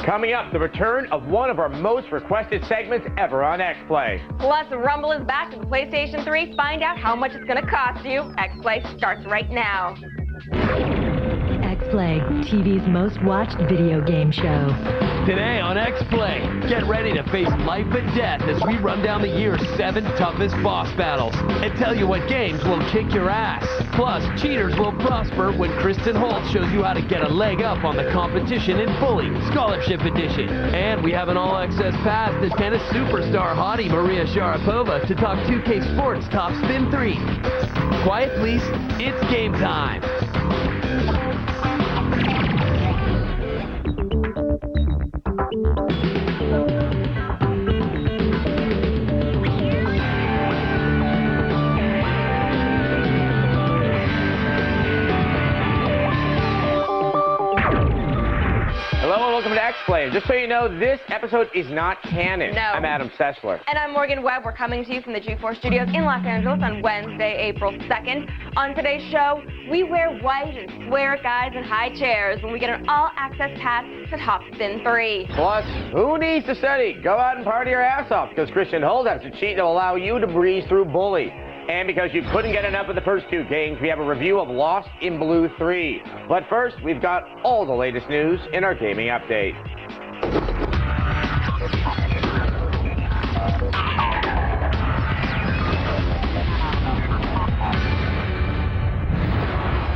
Coming up, the return of one of our most requested segments ever on X-Play. Plus, Rumble is back to the PlayStation 3. Find out how much it's going to cost you. X-Play starts right now. X-Play, TV's most watched video game show. Today on X-Play, get ready to face life and death as we run down the year's 7 toughest boss battles and tell you what games will kick your ass. Plus, cheaters will prosper when Kristen Holt shows you how to get a leg up on the competition in Bully, Scholarship Edition. And we have an all-access pass to tennis superstar hottie Maria Sharapova to talk 2K Sports Top Spin 3. Quiet please, it's game time. Hello and welcome to X-Play. Just so you know, this episode is not canon. No. I'm Adam Sessler. And I'm Morgan Webb. We're coming to you from the G4 studios in Los Angeles on Wednesday, April 2nd. On today's show, we wear white and swear at guys in high chairs when we get an all-access pass to Top Spin 3. Plus, who needs to study? Go out and party your ass off because Christian Holt has a cheat that will allow you to breeze through Bully. And because you couldn't get enough of the first 2 games, we have a review of Lost in Blue 3. But first, we've got all the latest news in our gaming update.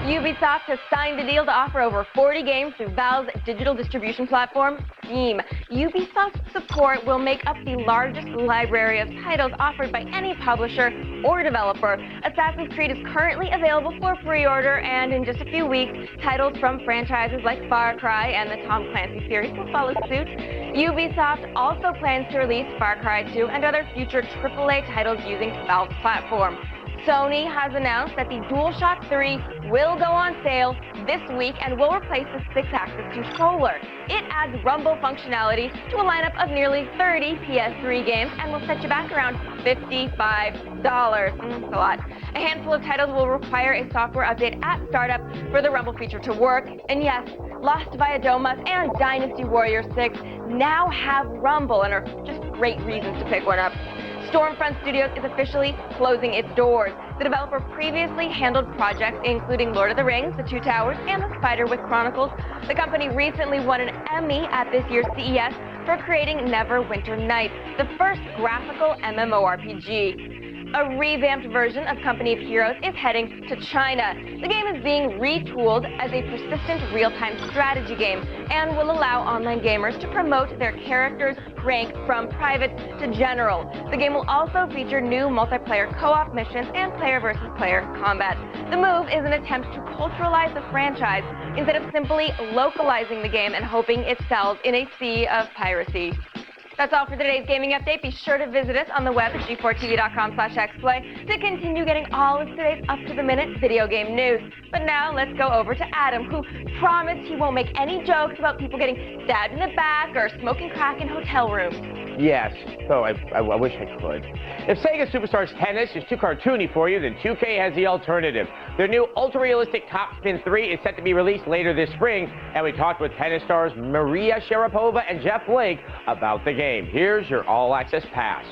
Ubisoft has signed a deal to offer over 40 games through Valve's digital distribution platform, Steam. Ubisoft's support will make up the largest library of titles offered by any publisher or developer. Assassin's Creed is currently available for pre-order, and in just a few weeks, titles from franchises like Far Cry and the Tom Clancy series will follow suit. Ubisoft also plans to release Far Cry 2 and other future AAA titles using Valve's platform. Sony has announced that the DualShock 3 will go on sale this week and will replace the 6-axis controller. It adds rumble functionality to a lineup of nearly 30 PS3 games and will set you back around $55. That's a lot. A handful of titles will require a software update at startup for the rumble feature to work. And yes, Lost via Domus and Dynasty Warriors 6 now have rumble and are just great reasons to pick one up. Stormfront Studios is officially closing its doors. The developer previously handled projects including Lord of the Rings, The Two Towers, and The Spiderwick Chronicles. The company recently won an Emmy at this year's CES for creating Neverwinter Nights, the first graphical MMORPG. A revamped version of Company of Heroes is heading to China. The game is being retooled as a persistent real-time strategy game and will allow online gamers to promote their characters' rank from private to general. The game will also feature new multiplayer co-op missions and player-versus-player combat. The move is an attempt to culturalize the franchise instead of simply localizing the game and hoping it sells in a sea of piracy. That's all for today's gaming update. Be sure to visit us on the web at g4tv.com/xplay to continue getting all of today's up-to-the-minute video game news. But now let's go over to Adam, who promised he won't make any jokes about people getting stabbed in the back or smoking crack in hotel rooms. Yes, though I wish I could. If Sega Superstars Tennis is too cartoony for you, then 2K has the alternative. Their new ultra-realistic Top Spin 3 is set to be released later this spring, and we talked with tennis stars Maria Sharapova and Jeff Blake about the game. Here's your all-access pass.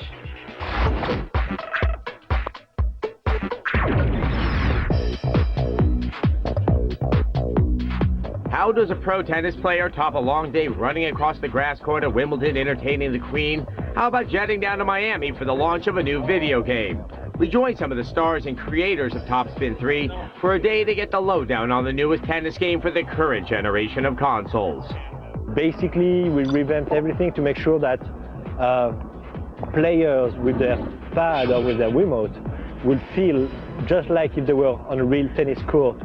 How does a pro tennis player top a long day running across the grass court at Wimbledon entertaining the Queen? How about jetting down to Miami for the launch of a new video game? We joined some of the stars and creators of Top Spin 3 for a day to get the lowdown on the newest tennis game for the current generation of consoles. Basically, we revamped everything to make sure that players with their pad or with their remote will feel just like if they were on a real tennis court.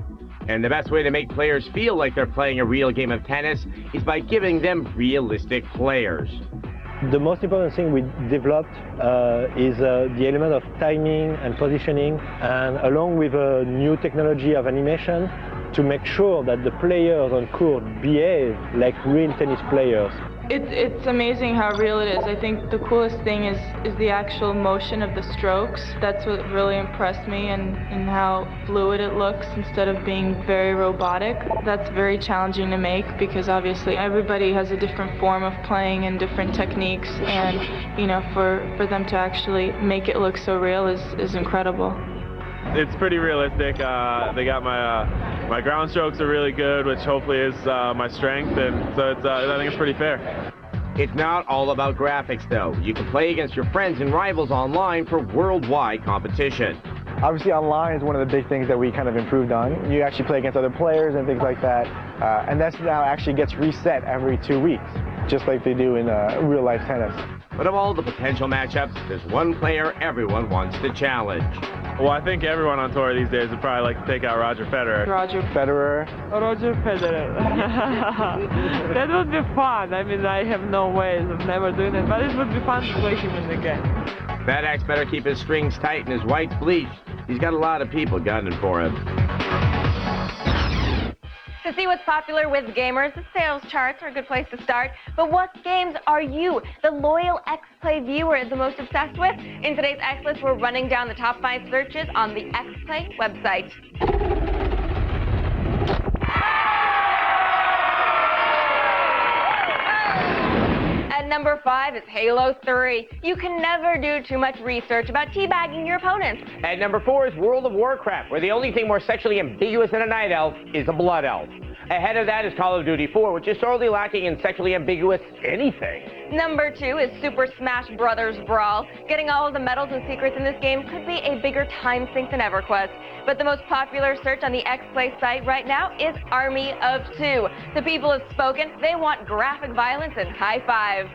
And the best way to make players feel like they're playing a real game of tennis is by giving them realistic players. The most important thing we developed is the element of timing and positioning, and along with a new technology of animation, to make sure that the players on court behave like real tennis players. It's amazing how real it is. I think the coolest thing is the actual motion of the strokes. That's what really impressed me, and how fluid it looks instead of being very robotic. That's very challenging to make because obviously everybody has a different form of playing and different techniques, and you know, for them to actually make it look so real is incredible. It's pretty realistic. They got my ground strokes are really good, which hopefully is my strength, and so I think it's pretty fair. It's not all about graphics, though. You can play against your friends and rivals online for worldwide competition. Obviously, online is one of the big things that we kind of improved on. You actually play against other players and things like that, and that's now actually gets reset every 2 weeks, just like they do in real-life tennis. But of all the potential matchups, there's one player everyone wants to challenge. Well, I think everyone on tour these days would probably like to take out Roger Federer. Roger Federer. Roger Federer. That would be fun. I mean, I have no ways of never doing it, but it would be fun to play him in the game. Fat Axe better keep his strings tight and his whites bleached. He's got a lot of people gunning for him. To see what's popular with gamers, the sales charts are a good place to start. But what games are you, the loyal X-Play viewer, the most obsessed with? In today's X-List, we're running down the top 5 searches on the X-Play website. At number 5 is Halo 3. You can never do too much research about teabagging your opponents. At number 4 is World of Warcraft, where the only thing more sexually ambiguous than a night elf is a blood elf. Ahead of that is Call of Duty 4, which is sorely lacking in sexually ambiguous anything. Number 2 is Super Smash Bros. Brawl. Getting all of the medals and secrets in this game could be a bigger time sink than EverQuest. But the most popular search on the X-Play site right now is Army of Two. The people have spoken. They want graphic violence and high five.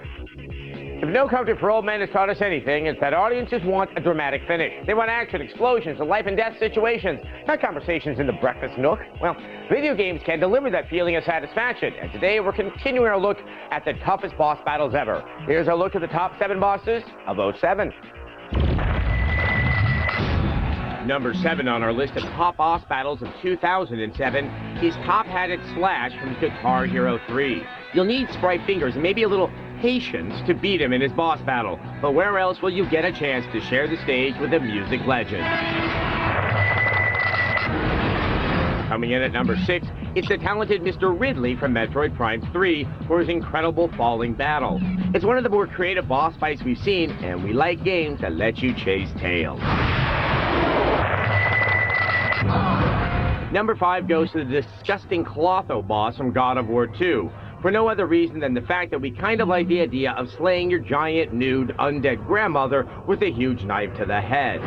If No Country for Old Men has taught us anything, it's that audiences want a dramatic finish. They want action, explosions, and life and death situations, not conversations in the breakfast nook. Well, video games can deliver that feeling of satisfaction, and today we're continuing our look at the toughest boss battles ever. Here's our look at the top 7 bosses of 07. Number 7 on our list of top boss battles of 2007 is Top Hatted Slash from Guitar Hero 3. You'll need spry fingers and maybe a little patience to beat him in his boss battle, but where else will you get a chance to share the stage with a music legend? Coming in at number 6, it's the talented Mr. Ridley from Metroid Prime 3 for his incredible falling battle. It's one of the more creative boss fights we've seen, and we like games that let you chase tails. Number 5 goes to the disgusting Clotho boss from God of War 2, for no other reason than the fact that we kind of like the idea of slaying your giant, nude, undead grandmother with a huge knife to the head.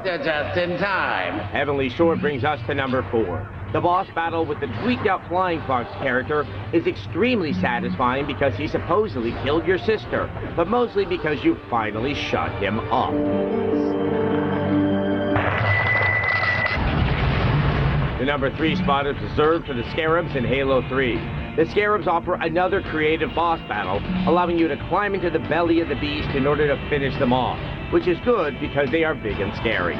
Just in time. Heavenly Shore brings us to number 4. The boss battle with the tweaked-out Flying Fox character is extremely satisfying because he supposedly killed your sister, but mostly because you finally shut him up. The number 3 spot is reserved for the Scarabs in Halo 3. The Scarabs offer another creative boss battle, allowing you to climb into the belly of the beast in order to finish them off, which is good because they are big and scary.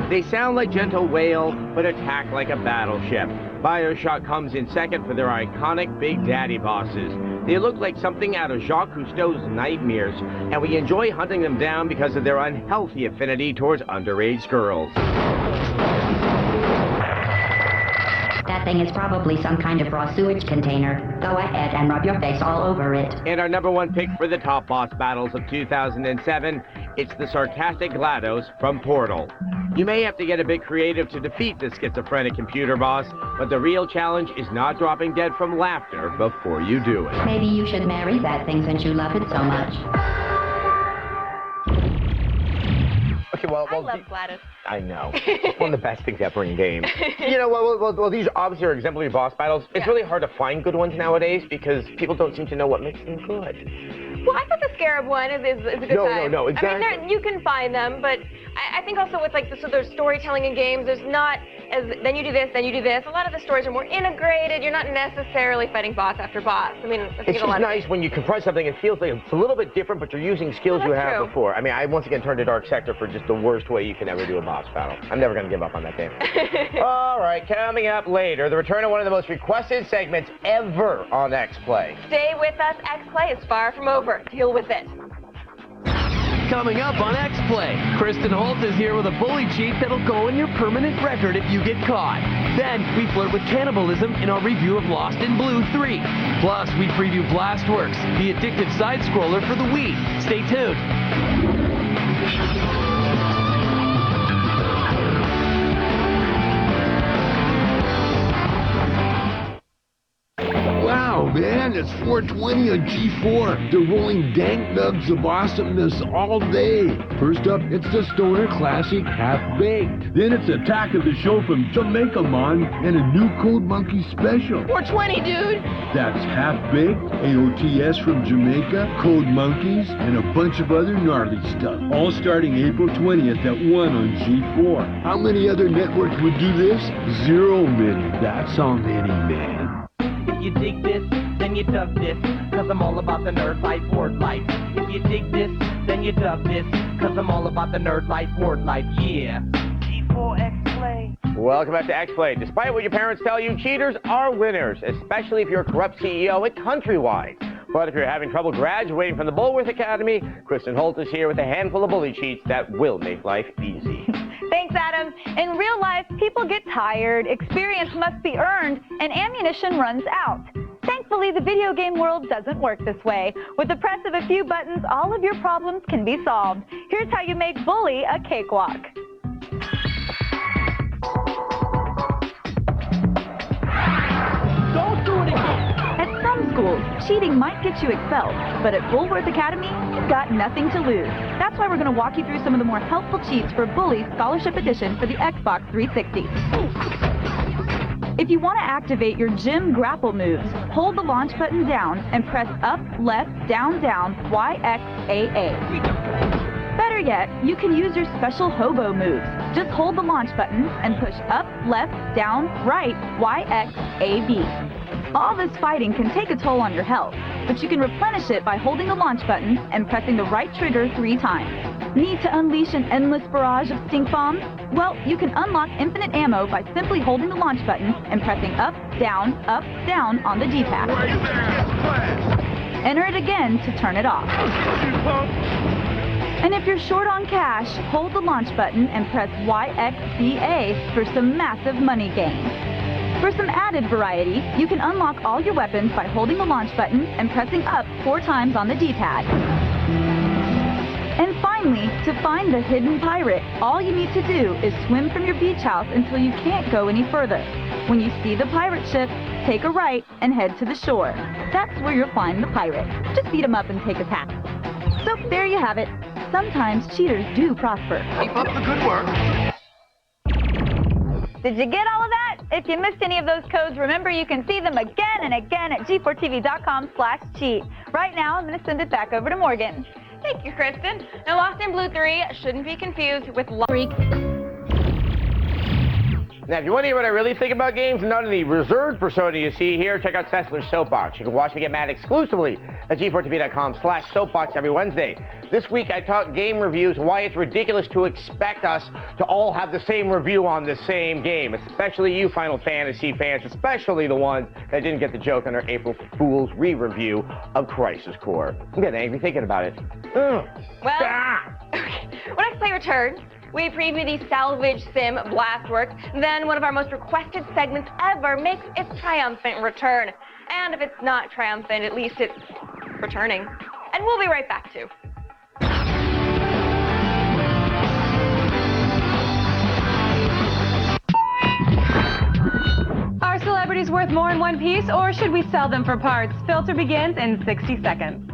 They sound like gentle whale, but attack like a battleship. BioShock comes in second for their iconic Big Daddy bosses. They look like something out of Jacques Cousteau's nightmares, and we enjoy hunting them down because of their unhealthy affinity towards underage girls. That thing is probably some kind of raw sewage container. Go ahead and rub your face all over it. And our number 1 pick for the top boss battles of 2007, it's the sarcastic GLaDOS from Portal. You may have to get a bit creative to defeat this schizophrenic computer boss, but the real challenge is not dropping dead from laughter before you do it. Maybe you should marry that thing since you love it so much. Okay, well, I love GLaDOS. I know. It's one of the best things ever in games. You know, well, these obviously are exemplary boss battles. It's really hard to find good ones nowadays because people don't seem to know what makes them good. Well, I thought the Scarab one is a good time. No, exactly. I mean, you can find them, but I think also with like so there's storytelling in games. There's not as then you do this, then you do this. A lot of the stories are more integrated. You're not necessarily fighting boss after boss. I mean, it's just nice when you confront something. It feels like it's a little bit different, but you're using skills you have before. I mean, I once again turned to Dark Sector for just the worst way you can ever do a boss battle. I'm never going to give up on that game. All right, coming up later, the return of one of the most requested segments ever on X-Play. Stay with us. X-Play is far from over. Deal with it. Coming up on X-Play, Kristen Holt is here with a bully cheat that'll go in your permanent record if you get caught. Then, we flirt with cannibalism in our review of Lost in Blue 3. Plus, we preview Blastworks, the addictive side-scroller for the Wii. Stay tuned. Wow, man, it's 420 on G4. They're rolling dank nugs of awesomeness all day. First up, it's the Stoner Classic Half-Baked. Then it's Attack of the Show from Jamaica, man, and a new Code Monkey special. 420, dude! That's Half-Baked, AOTS from Jamaica, Code Monkeys, and a bunch of other gnarly stuff. All starting April 20th at 1 on G4. How many other networks would do this? 0 many. That's how many, man. If you dig this, then you dub this, cause I'm all about the nerd life, word life. If you dig this, then you dub this, cause I'm all about the nerd life, word life, yeah. G4 X-Play. Welcome back to X-Play. Despite what your parents tell you, cheaters are winners, especially if you're a corrupt CEO at Countrywide. But if you're having trouble graduating from the Bulworth Academy, Kristen Holt is here with a handful of bully cheats that will make life easy. Thanks, Adam. In real life, people get tired, experience must be earned, and ammunition runs out. Thankfully, the video game world doesn't work this way. With the press of a few buttons, all of your problems can be solved. Here's how you make bully a cakewalk. Don't do it again! At some schools, cheating might get you expelled, but at Bulworth Academy, you've got nothing to lose. That's why we're going to walk you through some of the more helpful cheats for Bully Scholarship Edition for the Xbox 360. If you want to activate your gym grapple moves, hold the launch button down and press up, left, down, down, Y, X, A, A. Better yet, you can use your special hobo moves. Just hold the launch button and push up, left, down, right, Y, X, A, B. All this fighting can take a toll on your health, but you can replenish it by holding the launch button and pressing the right trigger 3 times. Need to unleash an endless barrage of stink bombs? Well, you can unlock infinite ammo by simply holding the launch button and pressing up, down, on the D-pad. Enter it again to turn it off. And if you're short on cash, hold the launch button and press YXBA for some massive money gains. For some added variety, you can unlock all your weapons by holding the launch button and pressing up 4 times on the D-pad. And finally, to find the hidden pirate, all you need to do is swim from your beach house until you can't go any further. When you see the pirate ship, take a right and head to the shore. That's where you'll find the pirate. Just beat him up and take his hat. So there you have it. Sometimes cheaters do prosper. Keep up the good work. Did you get all of that? If you missed any of those codes, remember you can see them again and again at g4tv.com/cheat. Right now, I'm going to send it back over to Morgan. Thank you, Kristen. Now, Lost in Blue 3 shouldn't be confused with Freak. Now, if you want to hear what I really think about games and not any reserved persona you see here, check out Sessler's Soapbox. You can watch me get mad exclusively at g4tv.com/soapbox every Wednesday. This week, I talk game reviews, why it's ridiculous to expect us to all have the same review on the same game, especially you Final Fantasy fans, especially the ones that didn't get the joke on our April Fool's re-review of Crisis Core. I'm getting angry thinking about it. Well, when X-Play returns, we preview the salvage sim Blastworks, then one of our most requested segments ever makes its triumphant return. And if it's not triumphant, at least it's returning. And we'll be right back, too. Are celebrities worth more in one piece, or should we sell them for parts? Filter begins in 60 seconds.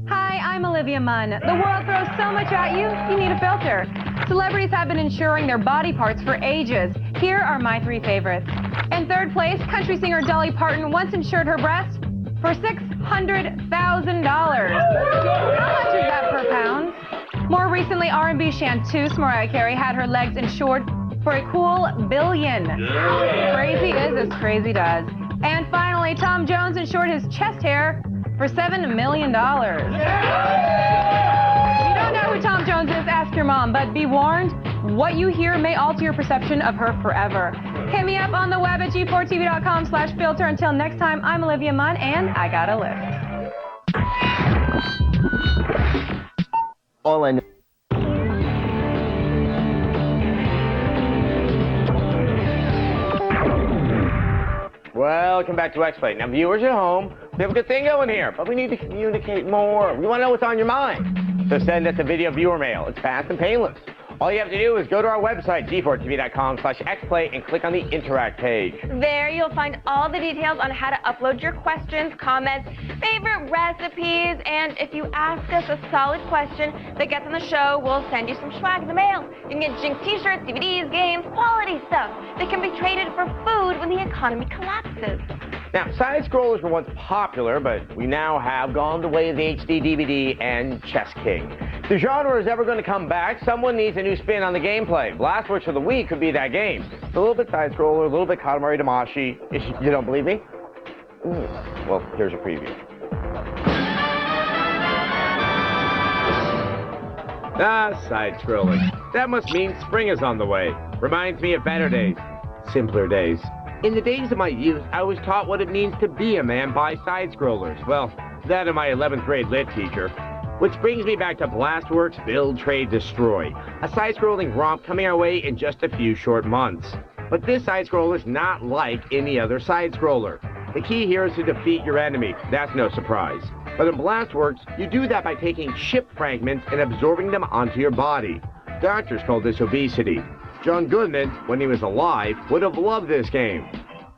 Hi, I'm Olivia Munn. The world throws so much at you, you need a filter. Celebrities have been insuring their body parts for ages. Here are my 3 favorites. In third place, country singer Dolly Parton once insured her breasts for $600,000. How much is that per pound? More recently, R&B chanteuse Mariah Carey had her legs insured for a cool $1 billion. Crazy is as crazy does. And finally, Tom Jones insured his chest hair for $7 million. If you don't know who Tom Jones is, ask your mom, but be warned, what you hear may alter your perception of her forever. Hit me up on the web at g4tv.com/filter. Until next time, I'm Olivia Munn, and I got a list. All I know. Welcome back to X-Play. Now, viewers at home, we have a good thing going here, but we need to communicate more. We want to know what's on your mind. So send us a video viewer mail. It's fast and painless. All you have to do is go to our website, g4tv.com/xplay, and click on the Interact page. There you'll find all the details on how to upload your questions, comments, favorite recipes, and if you ask us a solid question that gets on the show, we'll send you some swag in the mail. You can get Jinx t-shirts, DVDs, games, quality stuff that can be traded for food when the economy collapses. Now, side-scrollers were once popular, but we now have gone the way of the HD DVD and Chess King. If the genre is ever going to come back, someone needs a new spin on the gameplay. Blastworks of the Week could be that game. It's a little bit side-scroller, a little bit Katamari Damacy. You don't believe me? Well, here's a preview. Side-scrolling. That must mean spring is on the way. Reminds me of better days. Simpler days. In the days of my youth, I was taught what it means to be a man by side-scrollers. Well, that and my 11th grade lit teacher. Which brings me back to Blastworks Build, Trade, Destroy, a side-scrolling romp coming our way in just a few short months. But this side-scroller is not like any other side-scroller. The key here is to defeat your enemy. That's no surprise. But in Blastworks, you do that by taking chip fragments and absorbing them onto your body. Doctors call this obesity. John Goodman, when he was alive, would have loved this game.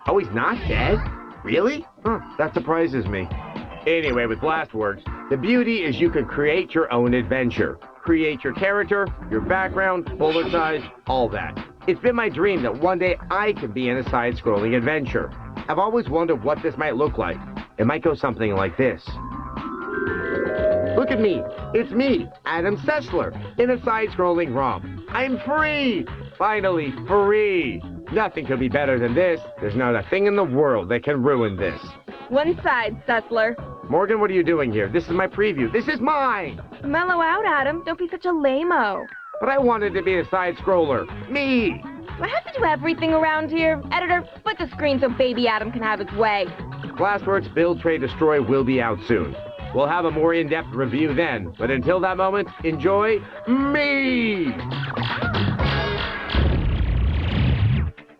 Oh, he's not dead? Really? That surprises me. Anyway, with Blastworks, the beauty is you can create your own adventure. Create your character, your background, bullet size, all that. It's been my dream that one day I could be in a side-scrolling adventure. I've always wondered what this might look like. It might go something like this. Look at me. It's me, Adam Sessler, in a side-scrolling romp. I'm free! Finally, free! Nothing could be better than this. There's not a thing in the world that can ruin this. One side, Sessler. Morgan, what are you doing here? This is my preview. This is mine! Mellow out, Adam. Don't be such a lame-o. But I wanted to be a side-scroller. Me! I have to do everything around here. Editor, split the screen so baby Adam can have his way. Blastworks Build, Trade, Destroy will be out soon. We'll have a more in-depth review then, but until that moment, enjoy me!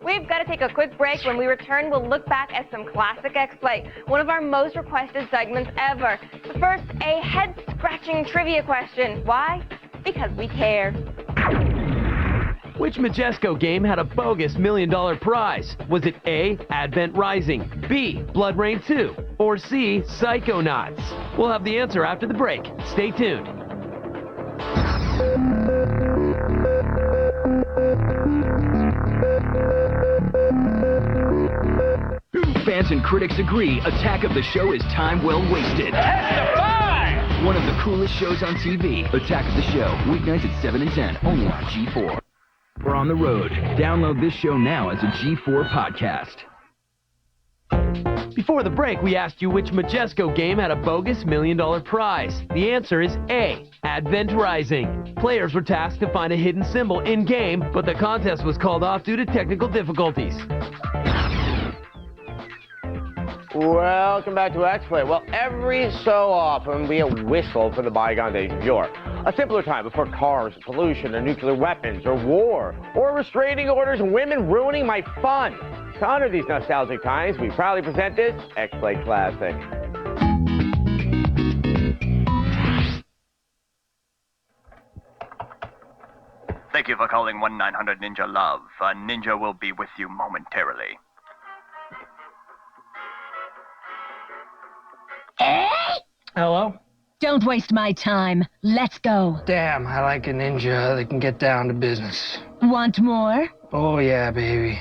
We've got to take a quick break. When we return, we'll look back at some classic X-Play, one of our most requested segments ever. But first, a head-scratching trivia question. Why? Because we care. Which Majesco game had a bogus $1 million prize? Was it A, Advent Rising, B, Blood Rain 2, or C, Psychonauts? We'll have the answer after the break. Stay tuned. Fans and critics agree Attack of the Show is time well wasted. Testify! One of the coolest shows on TV. Attack of the Show, weeknights at 7 and 10, only on G4. We're on the road. Download this show now as a G4 podcast. Before the break, we asked you which Majesco game had a bogus $1 million prize. The answer is A, Advent Rising. Players were tasked to find a hidden symbol in-game, but the contest was called off due to technical difficulties. Welcome back to X-Play. Well, every so often we whistle for the bygone days of yore. A simpler time before cars, pollution, or nuclear weapons, or war, or restraining orders and women ruining my fun. To honor these nostalgic times, we proudly present this X-Play Classic. Thank you for calling 1-900-NINJA-LOVE. A ninja will be with you momentarily. Hello? Don't waste my time. Let's go. Damn, I like a ninja that can get down to business. Want more? Oh yeah, baby.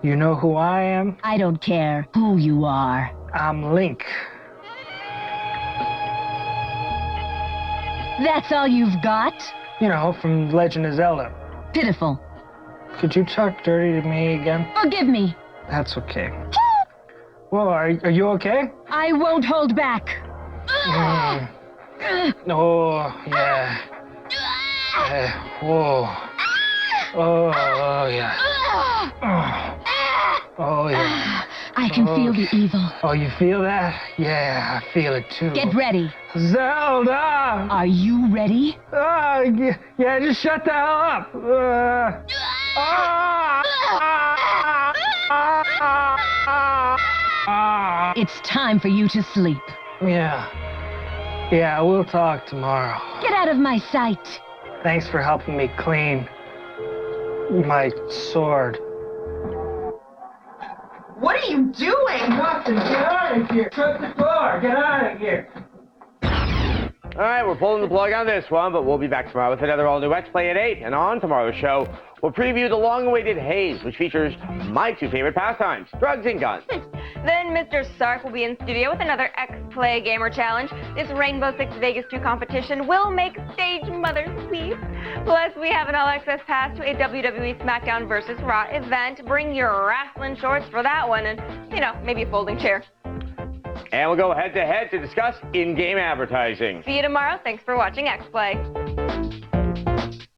You know who I am? I don't care who you are. I'm Link, That's all you've got? You know, from Legend of Zelda. Pitiful. Could you talk dirty to me again? Forgive me. That's okay. Well, are you okay? I won't hold back. Oh, yeah. Whoa. Oh, yeah. Oh, yeah. I can feel the evil. Oh, you feel that? Yeah, I feel it too. Get ready. Zelda! Are you ready? Yeah, just shut the hell up. It's time for you to sleep. Yeah, we'll talk tomorrow. Get out of my sight. Thanks for helping me clean my sword. What are you doing? Nothing. Get out of here. Shut the door. Get out of here. All right, we're pulling the plug on this one, but we'll be back tomorrow with another all-new X Play at 8. And on tomorrow's show, we'll preview the long-awaited Haze, which features my two favorite pastimes, drugs and guns. Then Mr. Sark will be in studio with another X-Play Gamer Challenge. This Rainbow Six Vegas 2 competition will make stage mothers weep. Plus, we have an all-access pass to a WWE SmackDown vs. Raw event. Bring your wrestling shorts for that one and, you know, maybe a folding chair. And we'll go head-to-head to discuss in-game advertising. See you tomorrow. Thanks for watching X-Play.